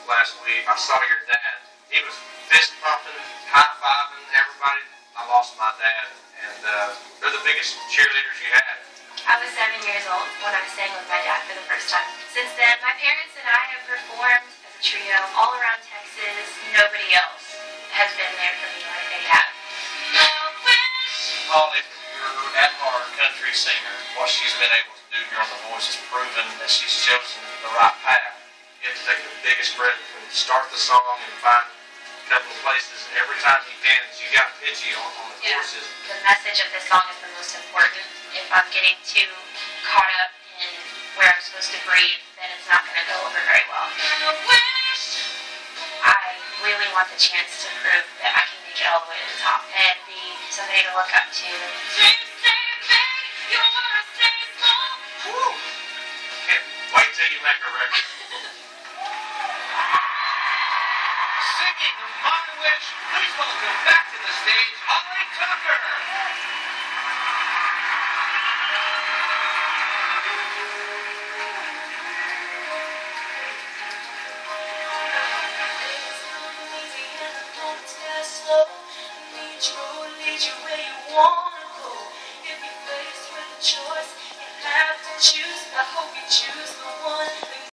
last week. I saw your dad. He was fist pumping, high fiving everybody. I lost my dad, and they're the biggest cheerleaders you had. I was 7 years old when I sang with my dad for the first time. Since then, my parents and I have performed as a trio all around Texas. Nobody else has been there for me like they have. Holly, you're at our country singer. What she's been able to do here on The Voice has proven that she's chosen the right path. You have to take the biggest breath and start the song and find a couple of places. Every time you dance, you got pitchy on the choruses. The message of this song is the most important. If I'm getting too caught up in where I'm supposed to breathe, then it's not going to go over very well. I really want the chance to prove that I can make it all the way to the top and be somebody to look up to. Woo! Can't wait till you make a record. Singing My Wish, please welcome back to the stage, Holly Tucker. Lead you where you wanna go. If you're faced with a choice, you have to choose. I hope you choose the one.